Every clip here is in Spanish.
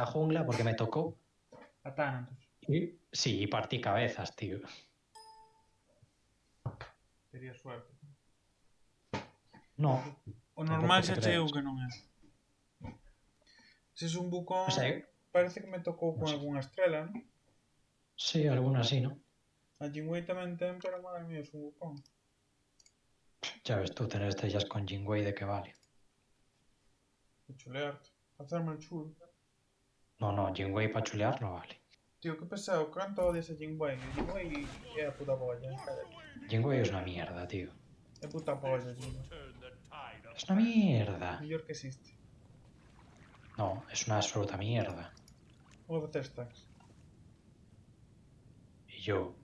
puta jungla porque me tocó. A Thanatos. Sí, partí cabezas, tío. Tería suerte. No, O normal tampoco te xa cheo creas. que non é. Se es un bucón, O sea, parece que me tocou no con sé. algunha estrela, non? Sí, alguna sí, ¿no? A Jinwei tamén ten, pero madre mía, es un bucón. Ya ves tú, tener estrellas con Jingwei de qué vale. De chulearte. Hacerme el chulo. No, Jingwei para chulear no vale. Tío, qué pesado. ¿Cuánto odias a Jinwei? Jinwei é a puta polla. Cállate. Jingwei es una mierda, tío. É puta polla, Jinwei. Es una mierda. Mellor que existe. No, es una absoluta mierda. Vou facer stacks. Y yo,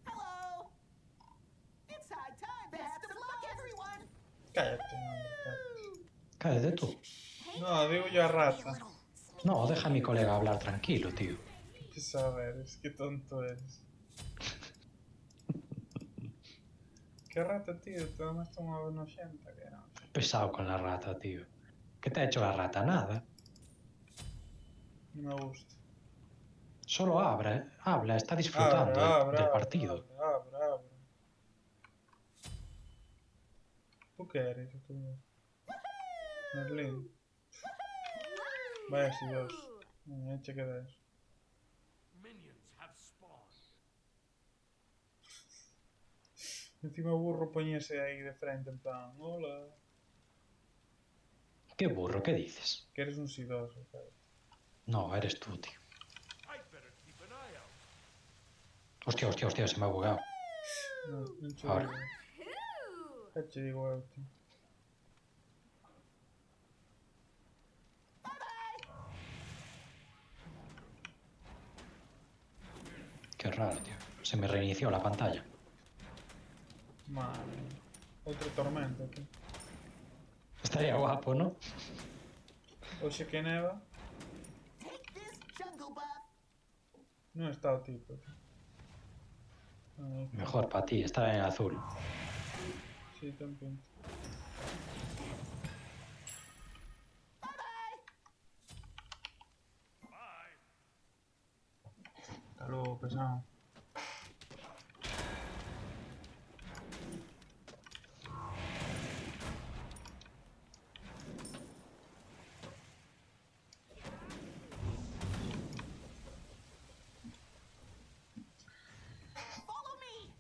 Hello! It's high time. Best of luck, everyone. Cállate, hombre, cállate. cállate tú. No, digo yo a rata. No, deja a mi colega hablar tranquilo, tío. Qué pesado eres, qué tonto eres. Qué rata, tío. Te damas unha noxenta, que non. Pesado con la rata, tío. ¿Qué te ha hecho la rata? Nada. Non me gusta. Solo habla, está Abra, disfrutando abra, del abra, partido. abra, abra, abra. ¿Tú qué eres? ¿Tú? Merlín. Vaya si Dios. Eche que des. Minions have spawned. Encima burro poñese aí de frente en plan, hola. Qué burro, ¿qué dices? Que eres un sidoso, cara. No, eres tú, tío. I'd better keep an eye out. Hostia, se me ha bugado. Non che Ahora. digo. Que che digo eu, tío. Qué raro, tío. Se me reinició la pantalla. Madre. Outra tormenta, tío. Estaría guapo, ¿no? Oxe que neva, Take this jungle buff. non está o tipo, tío. Aí, Mejor para ti, estar en azul. sí, ten pinta. Bye. Hasta luego, pesado. Follow me.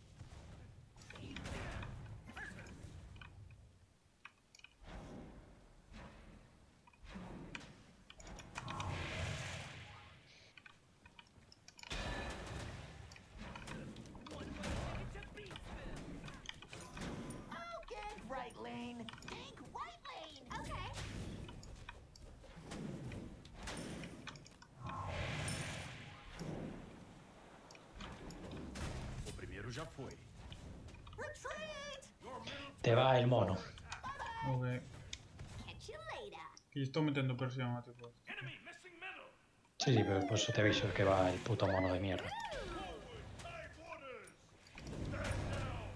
Okay, right lane. Take right lane. Okay. O primeiro já foi. Retreat. Your middle Te va el mono. Ok. Catch you later. Que estou metendo presión a tipo. enemy missing middle. Sí, pero por eso te aviso que va el puto mono de mierda. Forward, type orders. Stand down.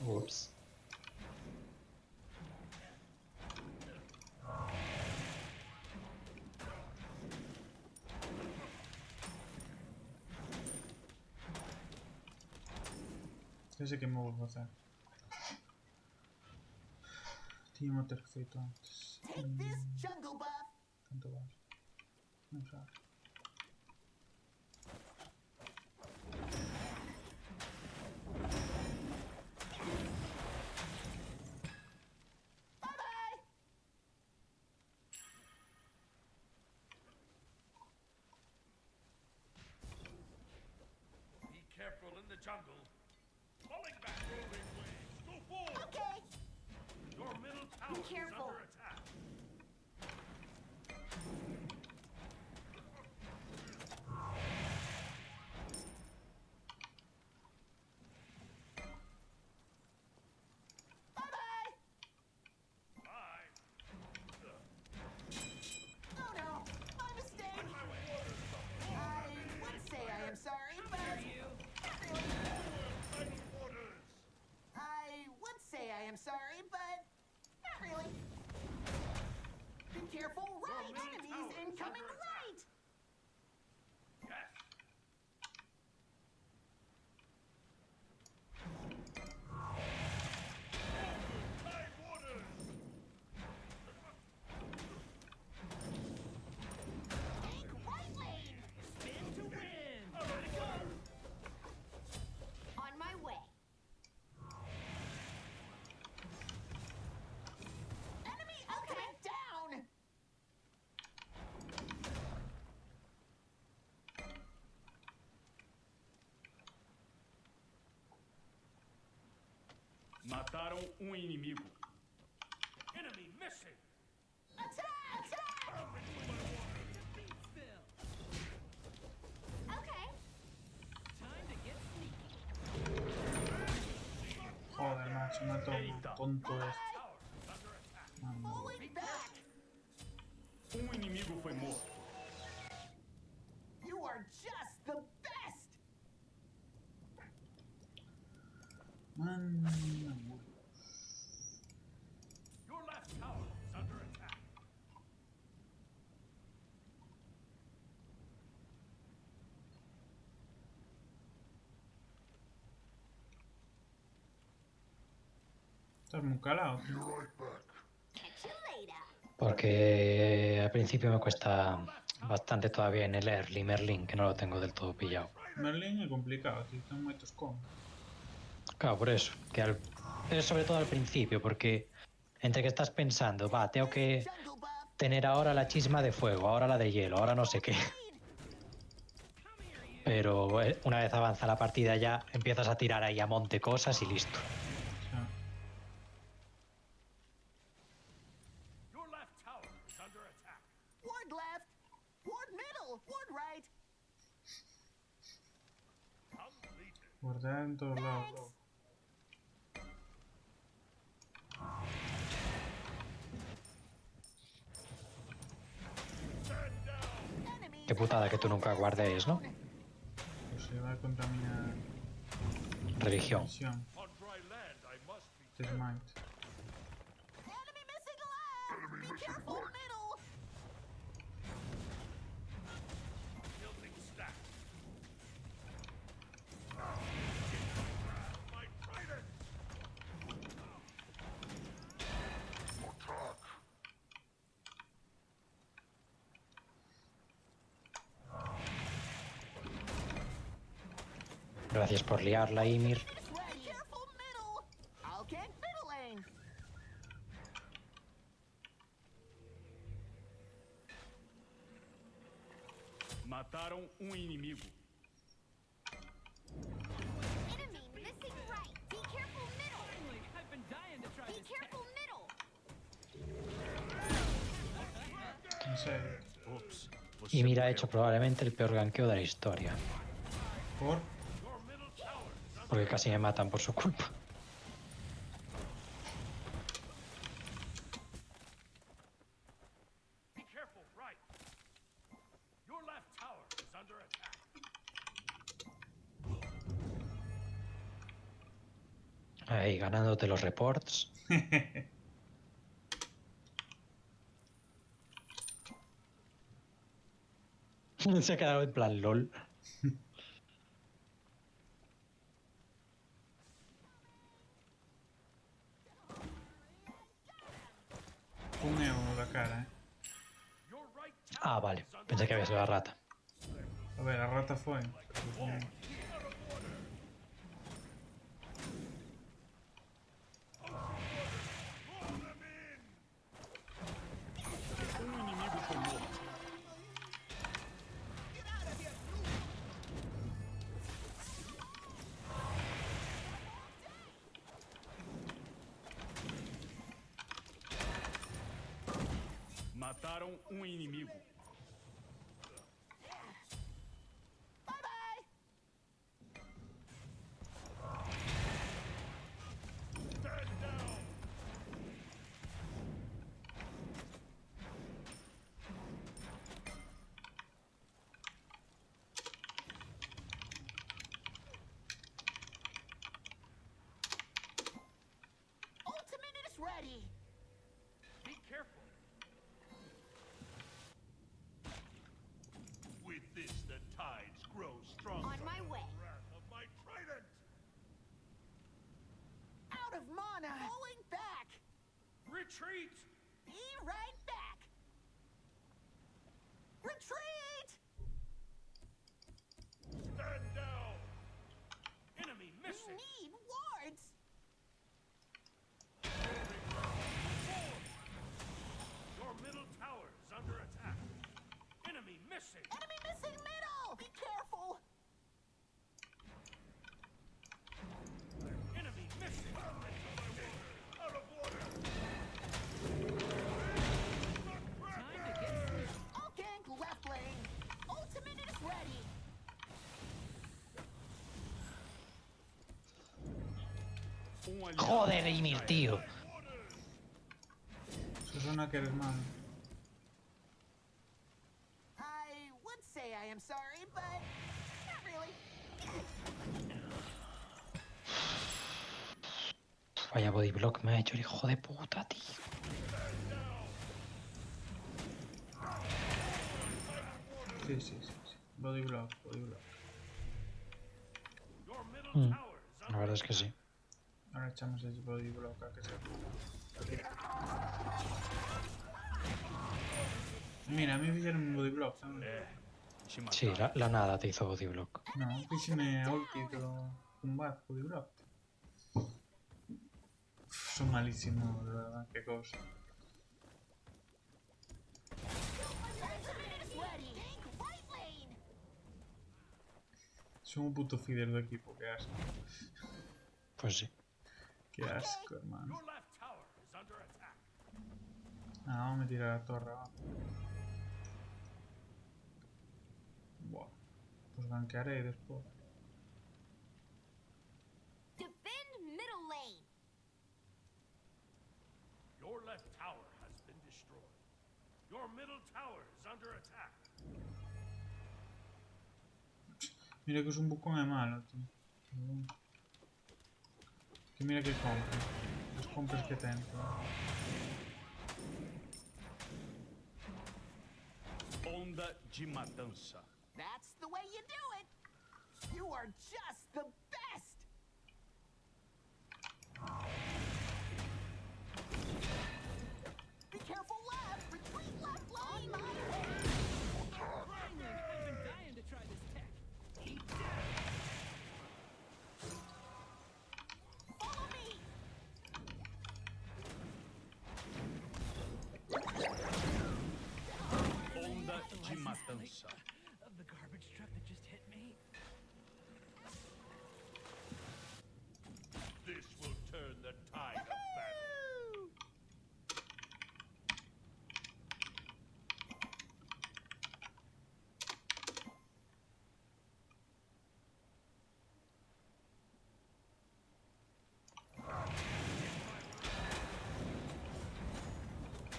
Ups. Ese que me vou facer. Tiña ter feito antes. Take this jungle buff. Canto vas? Non sabes. Bye-bye. Be careful in the jungle. Falling back. Rolling waves. Go forward. Okay. Your middle tower is careful. under attack. am sorry, but not really. Be careful, right! Enemies incoming right! Yes. Time orders. Take right lane! Spin to win. Already go. On my way. Enemy ultimate down! Mataram inimigo. Enemy missing. Attack! Attack! Beat still. Okay. Time to get sneaky. Joder, macho, me ha tomado tonto este. Tower is under attack. Mano. Falling back! Inimigo foi morto. You are just the best! Mano. Your left tower is under attack. Estás muy calado, tío. Catch you later. Porque al principio me cuesta bastante todavía en el early Merlin, que no lo tengo del todo pillado. Merlin es complicado, tío. Ten moitos combos. Claro, por eso. Es sobre todo al principio, porque entre que estás pensando, va, tengo que Jungle buff. tener ahora la chisma de fuego, ahora la de hielo, ahora no sé qué. Pero una vez avanza la partida ya empiezas a tirar ahí a monte cosas y listo. O sea, Your left tower is under attack. Ward left. Ward middle. Ward right. Completed. guardar en todos lados. loco. Stand down. Enemies Qué putada que tú nunca guardes, ¿no? down. Pues se va a contaminar Religión. visión. On dry land, I must be Este es careful. Might. Enemy missing left. Be careful middle. Building stack. My trident. Gracias por liarla, Ymir. Be careful middle. I'll get middle lane. Mataram inimigo. Enemy missing right. Be careful middle. Finally, I've been dying to try Be this careful middle. En serio. Oops. Ymir ha hecho probablemente el peor ganqueo de la historia. Por. Your middle tower is under Porque casi me matan por su culpa. Be careful, right. Your left tower is under attack. Ahí, ganándote los reports. Se ha quedado en plan LOL. Un euro la cara, Your right tower Ah, vale. is under Pensé que había sido la rata. A ver, la rata fue. inimigo foi morto. Mataram inimigo. Bye bye. Stand down. mana. Falling back. Retreat! Be right back. Retreat! Stand down! Enemy You missing! need wards. Your middle tower is under attack. Enemy missing! Enemy missing middle. Be careful. Enemy missing! Out of water! Time to get sneaky. All gank left lane. Ultimate is ready. Joder, Ymir, tío. Eso suena que eres malo. I would say I am sorry, but not really. Vaya body block me ha hecho el hijo de puta, tío. Sí, sí, sí, sí. Body block, body block. Your middle Mm. tower is La under verdad es que sí. Ahora echamos el body block a que se... Mira, a mí me hicieron un body block también. Sí, la nada te hizo body block. No, fíxeme a ulti, pero un bat body block. Son malísimos, de verdad, qué cosa. Ultimate is ready. Gank right lane. Son un puto feeder de equipo, qué asco. Pues sí. Qué asco, hermano. Your left tower is under attack. Ah, vamos a meter a la torre abajo. Buah. Pues gankearé después. Defend middle lane. Your left tower has been destroyed. Your middle tower is under attack. Mira que es un bucón de malo, tío. Que mira que compra. Las compras que tengo. Onda de matança. That's the way you do it. You are just the best. Be careful left. Retreat left lane. Finally, I've been dying to try this tech. Follow me. Onda de matança. Of the garbage truck that just hit me. This will turn the tide of battle. Woo!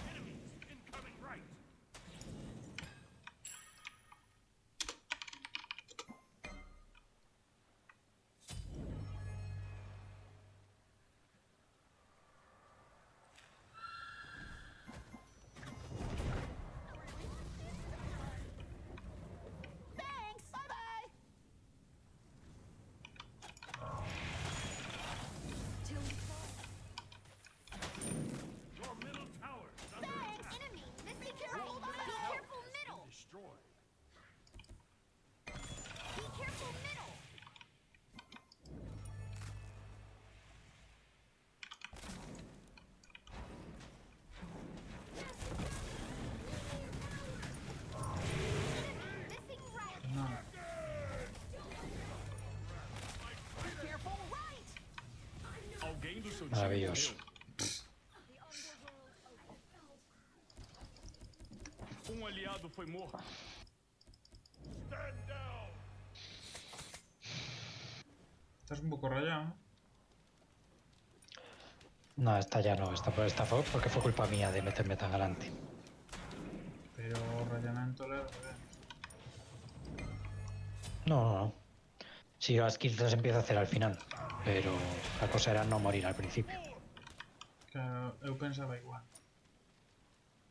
Enemies incoming right. Thanks. Bye bye. Till we fall. Your middle tower is under Thanks. attack. Enemy Be missing careful. right. Bye Be bye. careful middle. Destroyed. Be careful middle. Missing right. No. Be careful right. Alguém do seu time Maravilloso. morreu. Aliado foi morto. Stand down. Estás un poco rayado, ¿no? No, esta ya no. Esta fue porque fue culpa mía de meterme tan adelante. Pero rayamiento leve, No, no, no. Sí, las kills las empiezo a hacer al final. Pero la cosa era no morir al principio. Claro, eu pensaba igual.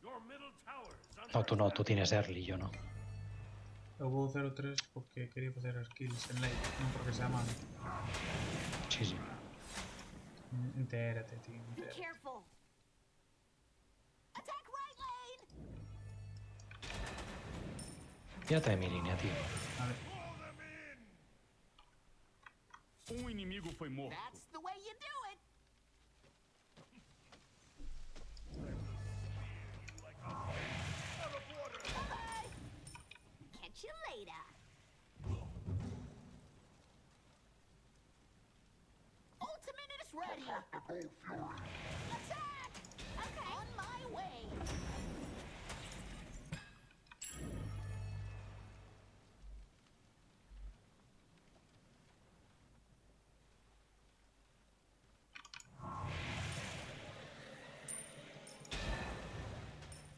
Your middle tower is under No, tú no. Tú tienes early, yo no. Eu vou 0-3 porque quería facer as kills en late, non porque sea malo. Sí, sí. Entérate, tío, Be entérate. careful. Attack right lane. Fíjate de mi línea, tío. Vale. Inimigo foi morto. That's the way you do it. Bye-bye. Catch you later. Ultimate is ready. Attack! Okay. On my way.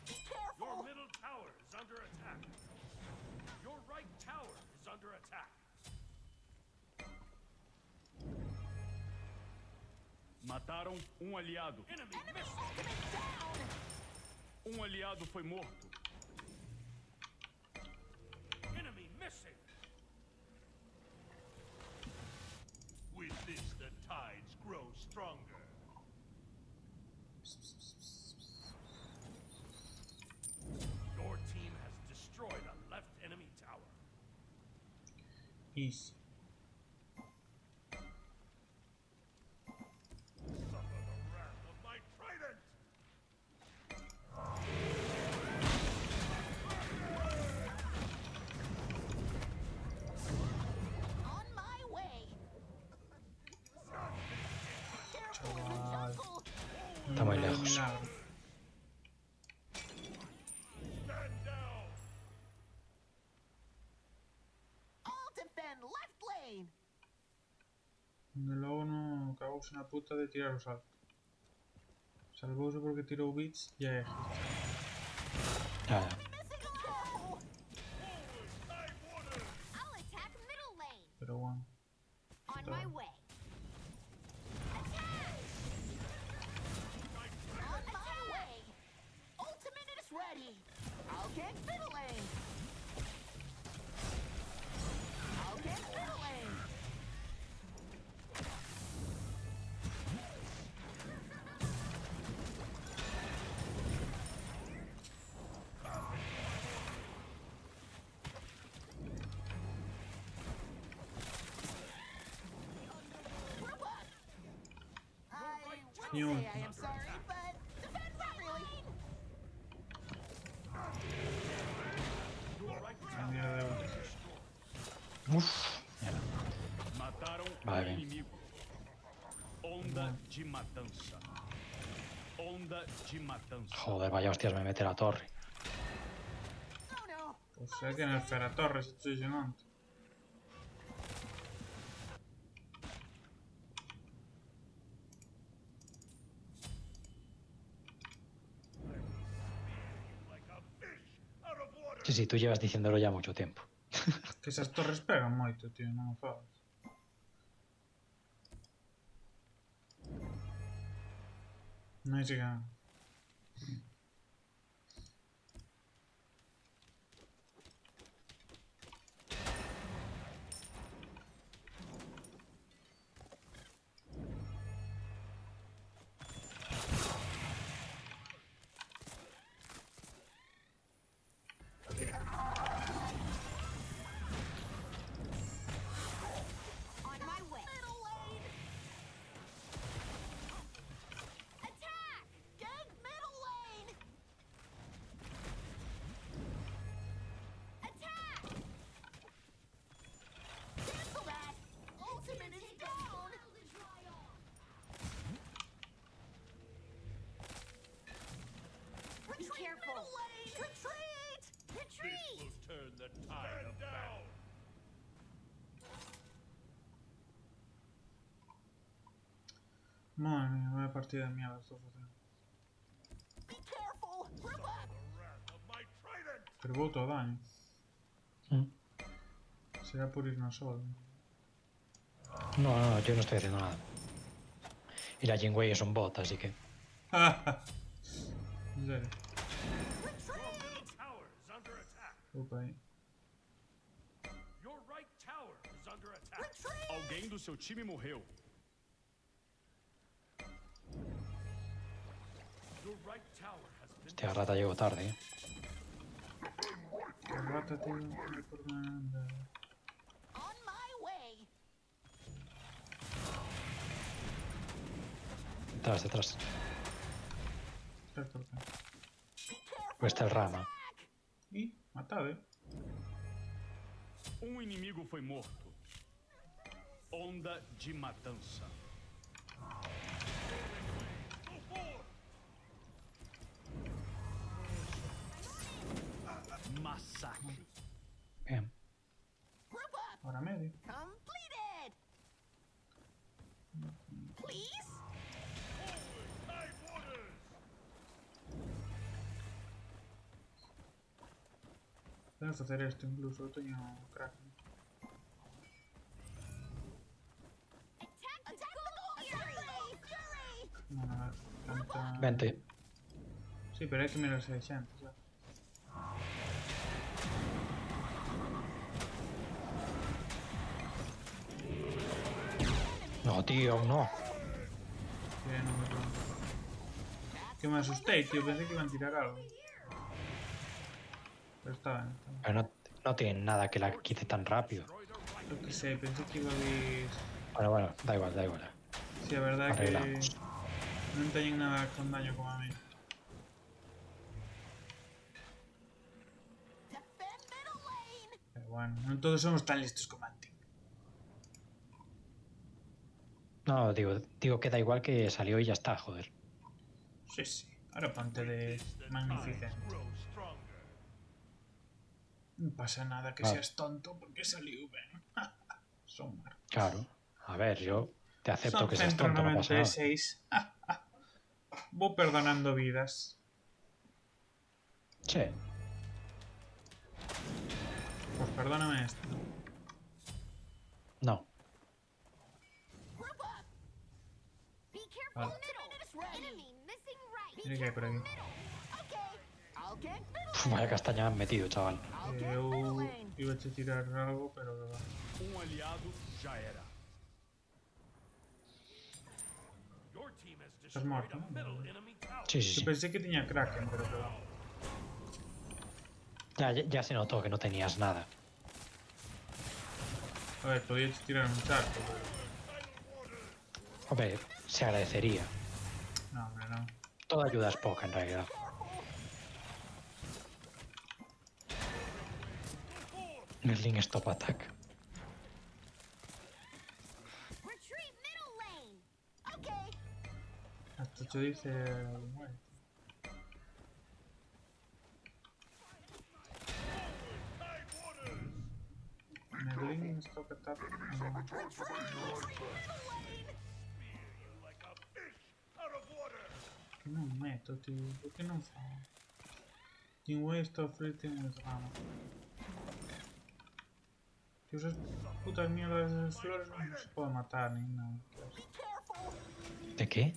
Be Your careful. middle tower is under attack. Your right tower is under attack. Mataram aliado. Enemy Enemy missing. ultimate down. Aliado foi morto. Enemy missing. With this, the tides grow stronger. Your team has destroyed a left enemy tower. Easy. Suffer the wrath of my trident. On my way. Careful in the Chaval. jungle. Está muy Un lejos. milagro. Stand down. I'll defend left lane. Donde luego no cagouse na puta de tirar o salto. Salvouse porque tirou bits e é. Ah, Missing a careful. I'll attack middle lane. Pero bueno. On my way. Attack! On my way. Ultimate is ready. I'll get middle lane. I'll get middle lane. Robot. I You- wouldn't say I am sorry, but defend not really. Your right A tower mierda de ulti. is destroyed. uf, mierda. Mataram Vai, vem. inimigo. Onda de matança. Onda de matança. Joder, vaya hostias, me mete la torre. Oh no. Pues hay que nerfear a torres, estoy diciendo. Like a fish out of water. Sí, sí, tú llevas diciéndolo ya mucho tiempo. Que esas torres pegan moito, tío, non me fagas. Non sei que... On my way. Middle lane. Attack! Gang middle lane. Attack! Cancel that. Ultimate is down. Retreat careful. middle lane. Retreat. This Retreat! will turn the tide of battle. Madre mía, vaya partida de mierda esto facendo. Be careful. Robot. The wrath of my trident. Pero vou todo daño. Mm. Será por irnos solo. No, no, yo no estoy haciendo nada. Y la Jingwei es un bot, así que... En serio. Retreat. Tower is under attack. Opa aí. Your right tower is under attack. Retreat. Alguém do seu time morreu. right tower has been Hostia, rata llegó tarde, ¿eh? El rata, tío, no hay por dónde andar. On my way. Detrás, detrás. Espera, ¿por qué? Pues está el rama. Y, matado, Inimigo foi morto. Onda de matança. Massacre. Bien. Group up. Ahora medio. Completed. Please. Podemos hacer esto incluso, tengo crack. Attack the gold fury! No, no, tanta... Vente. Sí, pero hay que mirarse de antes, ya. No, tío, aún no. Bien, no me acuerdo. Que me asusté, tío, pensé que iban a tirar algo. Pero está bien. Pero no tiene nada que la quite tan rápido. Yo qué sé, pensé que iba a haber... Bueno, da igual, da igual. Sí, la verdad Arreglamos. que no tienen nada con daño como a mí. Defend middle lane. Pero bueno, no todos somos tan listos como Anti. No, digo que da igual que salió y ya está, joder. Sí, sí. Ahora ponte de magnificente. grow stronger. No pasa nada que Ah. seas tonto porque salió bien. Son mar. Claro. A ver, yo te acepto Son que seas tonto, no pasa nada. 196. Voy perdonando vidas. Sí. Pues perdóname esto. No. Group up. Be careful Vale. middle! Enemy missing right! Tiene que ir por aquí. Okay. I'll get middle. Uf, vaya castaña me han metido, chaval. I'll get Yo middle lane. iba a tirar algo, pero que va. Aliado já era. Your team has Estás destroyed muerto, a ¿no? middle enemy tower. Sí, sí, Yo sí. pensé que tenía Kraken, pero que va. Ya se notó que no tenías nada. A ver, podía tirar un charco, pero... Hombre, se agradecería. No, hombre, no. Toda ayuda es poca, en realidad. Merlin stop attack. Retreat middle lane! Okay. Hasta yo dice... bueno. Merlin stop attack. Que non meto, tío. Por que non fa? Team Waste of Rating with Rama. Tío, esas putas mierdas de flores no se puede matar ni nada. Be careful. ¿De qué?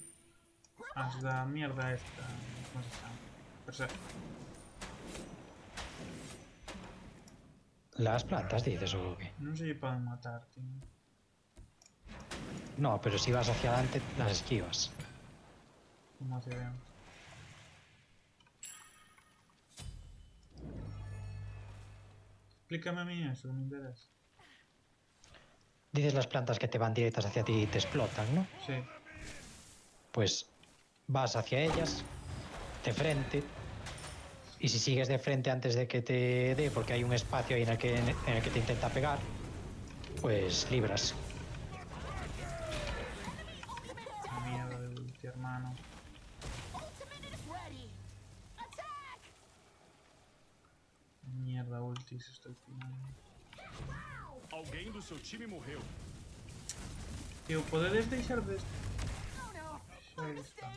As da mierda esta. ¿Cómo se llama? Berserk. ¿Las plantas dices o qué? Non se lle poden matar, tío. No, pero si vas hacia adelante, las esquivas. Como hacia dentro. Explícame a mí eso, que me interesa. Dices las plantas que te van directas hacia ti y te explotan, ¿no? Sí. Pues vas hacia ellas, de frente, y si sigues de frente antes de que te dé, porque hay un espacio ahí en el que te intenta pegar, pues libras. La mierda de ulti, hermano. Ultimate is ready. Attack. Mierda, ultis, estoy tirando. Alguém do seu time morreu. Tío, ¿podedes deixar de... Oh no. Xa está.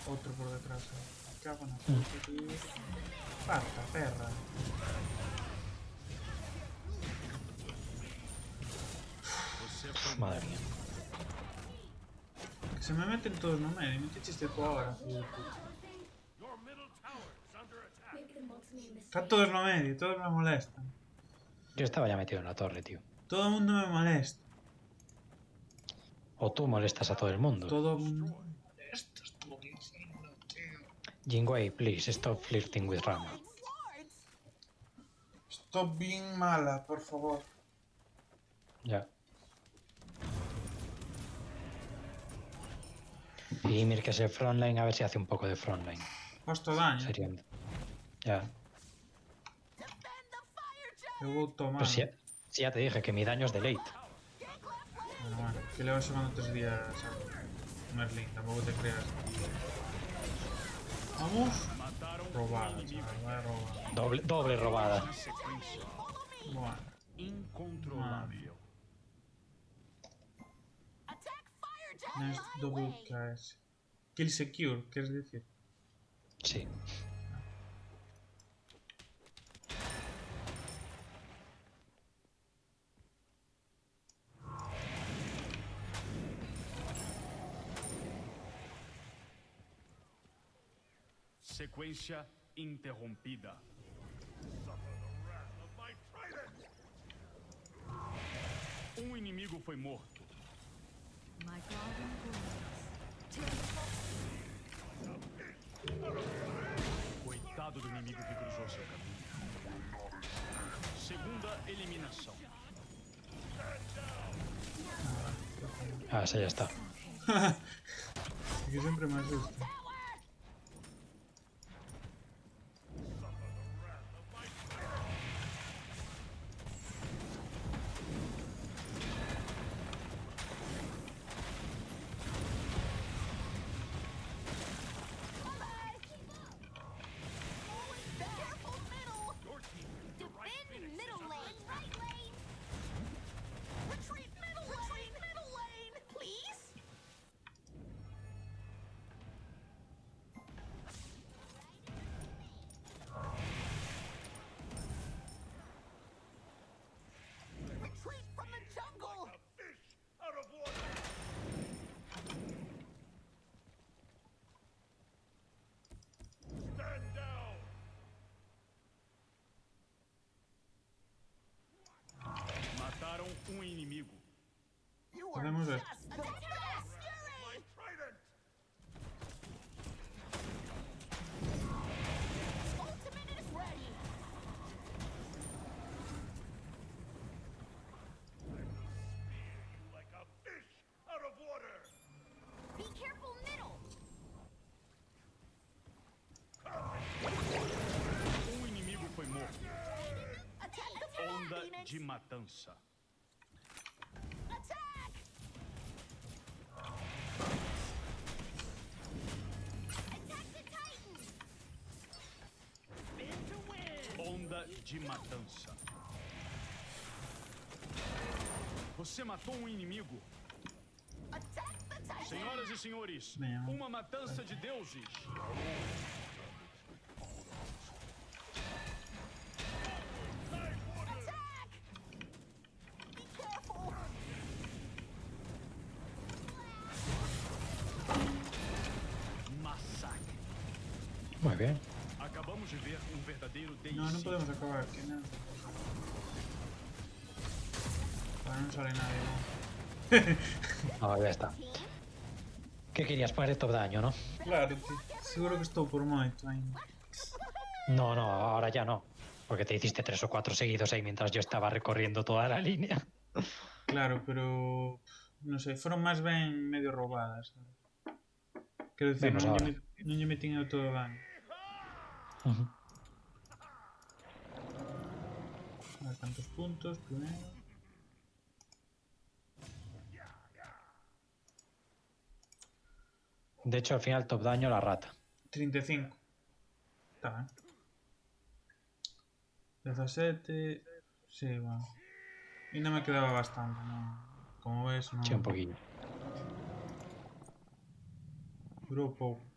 Otro por detrás. Me cago en la puta, tío. Parta, perra. Você foi Madre mía. Que se me meten todos no medio. Me te chiste tú ahora, tío. Your middle tower is under Están todos no medio, todos me molestan. Yo estaba ya metido en la torre, tío. Todo el mundo me molesta. O tú molestas a todo el mundo. Todo el mundo me molesta. Estoy diciendo, tío. Jingwei, please, stop flirting with Rama. Swords! Stop bien mala, por favor. Ya. Y Ymir, que es el frontline, a ver si hace un poco de frontline. Costo daño. Sería... Ya. Defend the fire giant! Eu vou tomar. Pues si ya te dije que mi daño es de late. Bueno, que le vas llevando 3 días a Merlin, tampoco te creas. Vamos. Mataram Robada, um inimigo. chaval, vai a robar. Doble robada. Na sequência, Bueno, incontrolável. Attack fire no giant es right double away! KS. Kill secure, ¿quieres decir? Sí. Sequência interrompida. Um inimigo foi morto. My garden grows. Coitado do inimigo que cruzou seu caminho. Segunda eliminação. Ah, esa ya está. Que siempre me asusta. Careful middle! Defend middle lane. Right lane. Retreat middle lane! Retreat middle lane! Please? Retreat from the jungle! Out of water! Stand down! Mataram um inimigo. You are Podemos ver. just the best! My trident! Ultimate is ready! Like a fish out of water! Be careful middle. Um inimigo foi morto. Attack the fire Onda Phoenix! de matança. Attack! Attack the Titan. Onda de matança. Você matou um inimigo. Attack the Titan! Senhoras e senhores, Não. uma matança de deuses. Attack! Be careful! Massacre. Muy bien. Acabamos de ver um verdadeiro No, no DayZ. podemos acabar aquí, no. Vale, no sale nadie, ¿no? No, ya está. ¿Qué querías? Poner top daño, ¿no? Claro, tío. Seguro que estou por moito ainda. No, no, ahora ya no. Porque te hiciste 3 o 4 seguidos ahí mientras yo estaba recorriendo toda la línea. Claro, pero... Non sei, foron máis ben medio robadas, sabes? Quero dicir, Vemos non ahora. lle metín eu todo o daño. Ujú. A ver, cantos puntos, primero... De hecho, al final top daño la rata. 35. Está ben. 17... Sí, bueno. E non me quedaba bastante, non. Como ves, non... Sí, un poquillo. Durou pouco.